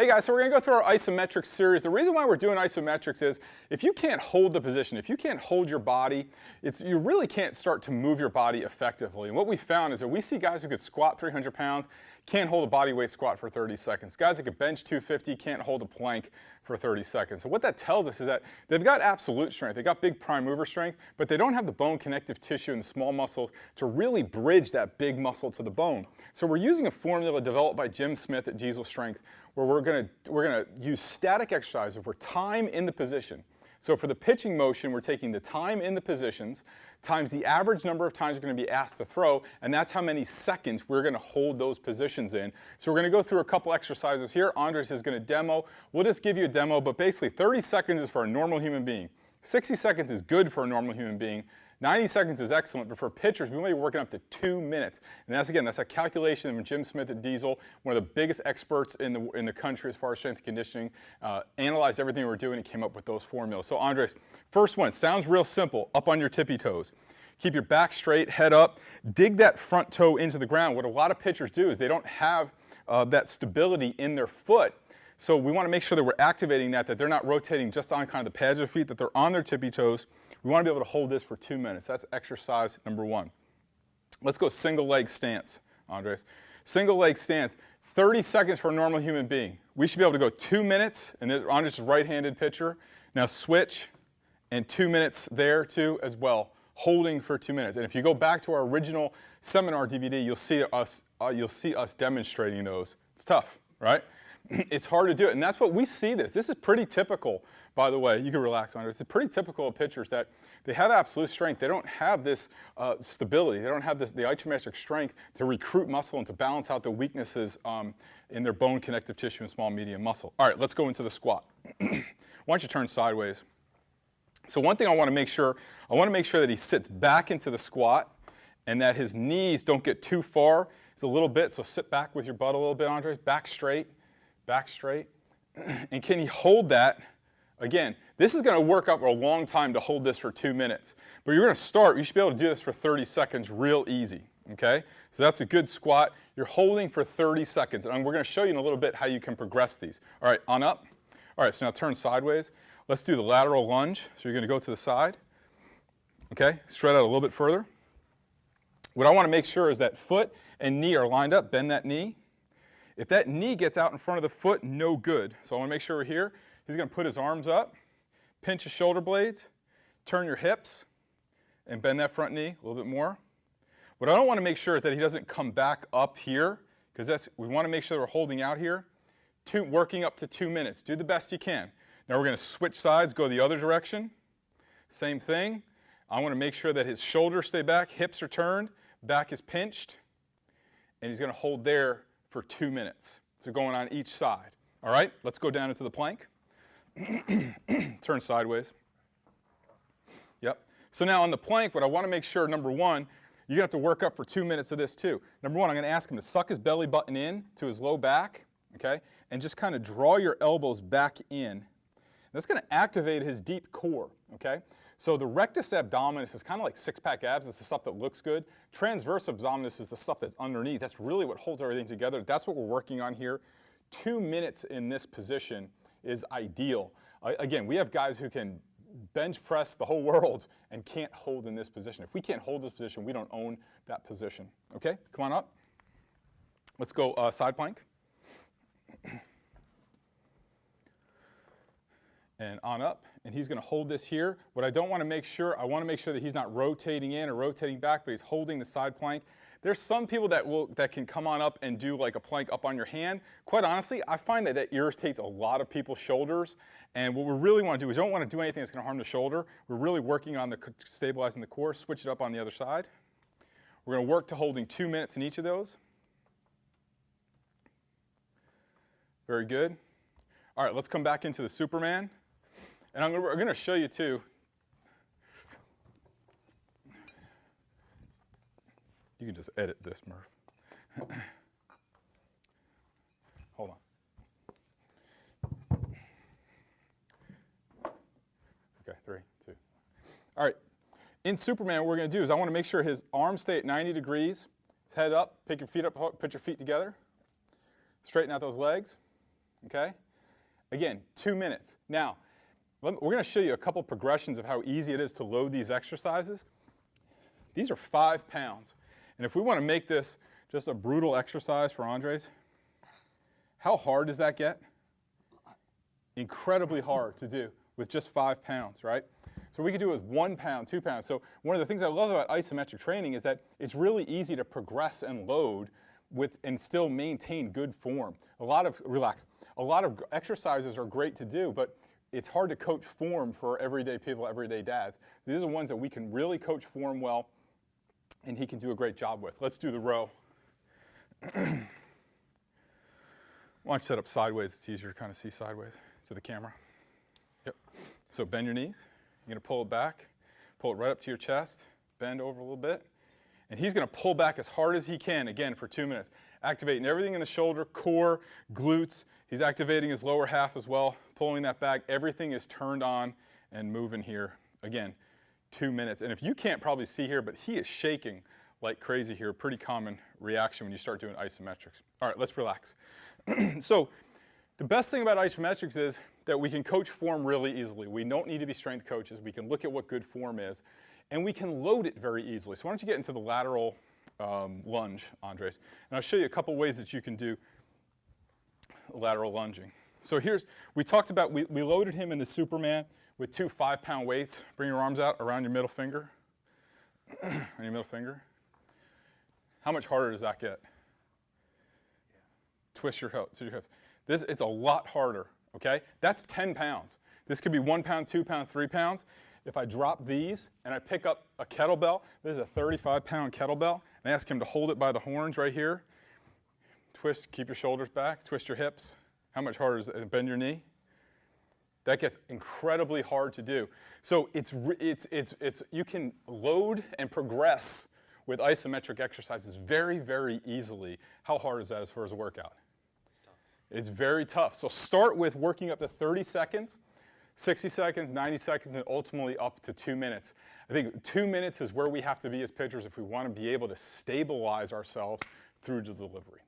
Hey guys, so we're going to go through our isometric series. The reason why we're doing isometrics is if you can't hold the position, if you can't hold your body, you really can't start to move your body effectively. And what we found is that we see guys who could squat 300 pounds, can't hold a body weight squat for 30 seconds. Guys that could bench 250 can't hold a plank for 30 seconds. So what that tells us is that they've got absolute strength, they've got big prime mover strength, but they don't have the bone connective tissue and the small muscles to really bridge that big muscle to the bone. So we're using a formula developed by Jim Smith at Diesel Strength where we're gonna use static exercises for time in the position. So for the pitching motion, we're taking the time in the positions times the average number of times you're going to be asked to throw, and that's how many seconds we're going to hold those positions in. So we're going to go through a couple exercises here. Andres is going to demo. We'll just give you a demo, but basically 30 seconds is for a normal human being. 60 seconds is good for a normal human being. 90 seconds is excellent, but for pitchers, we may be working up to 2 minutes. And that's a calculation from Jim Smith at Diesel, one of the biggest experts in the country as far as strength and conditioning, analyzed everything we were doing and came up with those formulas. So Andres, first one, sounds real simple, up on your tippy toes. Keep your back straight, head up, dig that front toe into the ground. What a lot of pitchers do is they don't have that stability in their foot. So we want to make sure that we're activating that they're not rotating just on kind of the pads of their feet, that they're on their tippy toes. We want to be able to hold this for 2 minutes. That's exercise number one. Let's go single leg stance, Andres. Single leg stance, 30 seconds for a normal human being. We should be able to go 2 minutes, and Andres is a right-handed pitcher. Now switch, and 2 minutes there too as well, holding for 2 minutes. And if you go back to our original seminar DVD, you'll see us demonstrating those. It's tough, right? It's hard to do it, and that's what we see this. This is pretty typical, by the way. You can relax on it. It's pretty typical of pitchers that they have absolute strength. They don't have this stability. They don't have the isometric strength to recruit muscle and to balance out the weaknesses in their bone connective tissue and small medium muscle. All right, let's go into the squat. Why don't you turn sideways? So one thing I want to make sure that he sits back into the squat and that his knees don't get too far. It's a little bit, so sit back with your butt a little bit, Andres. Back straight. Back straight. And can he hold that? Again, this is going to work out for a long time to hold this for 2 minutes. But you're going to start, you should be able to do this for 30 seconds real easy. Okay? So that's a good squat. You're holding for 30 seconds. And we're going to show you in a little bit how you can progress these. All right, on up. All right, so now turn sideways. Let's do the lateral lunge. So you're going to go to the side. Okay? Spread out a little bit further. What I want to make sure is that foot and knee are lined up. Bend that knee. If that knee gets out in front of the foot, no good. So I want to make sure we're here. He's going to put his arms up, pinch his shoulder blades, turn your hips, and bend that front knee a little bit more. What I don't want to make sure is that he doesn't come back up here, because we want to make sure that we're holding out here, working up to 2 minutes. Do the best you can. Now we're going to switch sides, go the other direction. Same thing. I want to make sure that his shoulders stay back, hips are turned, back is pinched, and he's going to hold there for 2 minutes. So going on each side. All right, let's go down into the plank. Turn sideways. Yep. So now on the plank, what I want to make sure, number one, you're going to have to work up for 2 minutes of this too. Number one, I'm going to ask him to suck his belly button in to his low back, okay, and just kind of draw your elbows back in. That's going to activate his deep core, okay? So the rectus abdominis is kind of like six-pack abs. It's the stuff that looks good. Transverse abdominis is the stuff that's underneath. That's really what holds everything together. That's what we're working on here. 2 minutes in this position is ideal. Again, we have guys who can bench press the whole world and can't hold in this position. If we can't hold this position, we don't own that position. Okay, come on up. Let's go side plank. And on up, and he's going to hold this here. What I don't want to make sure, I want to make sure that he's not rotating in or rotating back, but he's holding the side plank. There's some people that can come on up and do like a plank up on your hand. Quite honestly, I find that irritates a lot of people's shoulders. And what we really want to do is we don't want to do anything that's going to harm the shoulder. We're really working on stabilizing the core. Switch it up on the other side. We're going to work to holding 2 minutes in each of those. Very good. All right, let's come back into the Superman. And we're going to show you too. You can just edit this, Murph. Hold on. Okay, 3, 2. All right. In Superman, what we're going to do is I want to make sure his arms stay at 90 degrees. His head up, pick your feet up, put your feet together. Straighten out those legs. okay? Again, 2 minutes. Now, we're going to show you a couple progressions of how easy it is to load these exercises. These are 5 pounds. And if we want to make this just a brutal exercise for Andres, how hard does that get? Incredibly hard to do with just 5 pounds, right? So we could do it with 1 pound, 2 pounds. So one of the things I love about isometric training is that it's really easy to progress and load with and still maintain good form. A lot of exercises are great to do, but it's hard to coach form for everyday people, everyday dads. These are the ones that we can really coach form well, and he can do a great job with. Let's do the row. Why don't you set up sideways? It's easier to kind of see sideways to the camera. Yep. So bend your knees. You're going to pull it back, pull it right up to your chest, bend over a little bit. And he's going to pull back as hard as he can, again, for 2 minutes. Activating everything in the shoulder, core, glutes. He's activating his lower half as well, pulling that back. Everything is turned on and moving here. Again, 2 minutes. And if you can't probably see here, but he is shaking like crazy here. Pretty common reaction when you start doing isometrics. All right, let's relax. So the best thing about isometrics is that we can coach form really easily. We don't need to be strength coaches. We can look at what good form is, and we can load it very easily. So why don't you get into the lateral lunge, Andres? And I'll show you a couple ways that you can do lateral lunging. So we talked about, we loaded him in the Superman with 2 5-pound weights. Bring your arms out around your middle finger. On your middle finger. How much harder does that get? Twist your hips. It's a lot harder, okay? That's 10 pounds. This could be 1 pound, 2 pounds, 3 pounds. If I drop these and I pick up a kettlebell, this is a 35-pound kettlebell, and I ask him to hold it by the horns right here. Twist, keep your shoulders back, twist your hips. How much harder is it? Bend your knee. That gets incredibly hard to do. So you can load and progress with isometric exercises very, very easily. How hard is that as far as a workout? It's very tough. So start with working up to 30 seconds, 60 seconds, 90 seconds, and ultimately up to 2 minutes. I think 2 minutes is where we have to be as pitchers if we want to be able to stabilize ourselves through the delivery.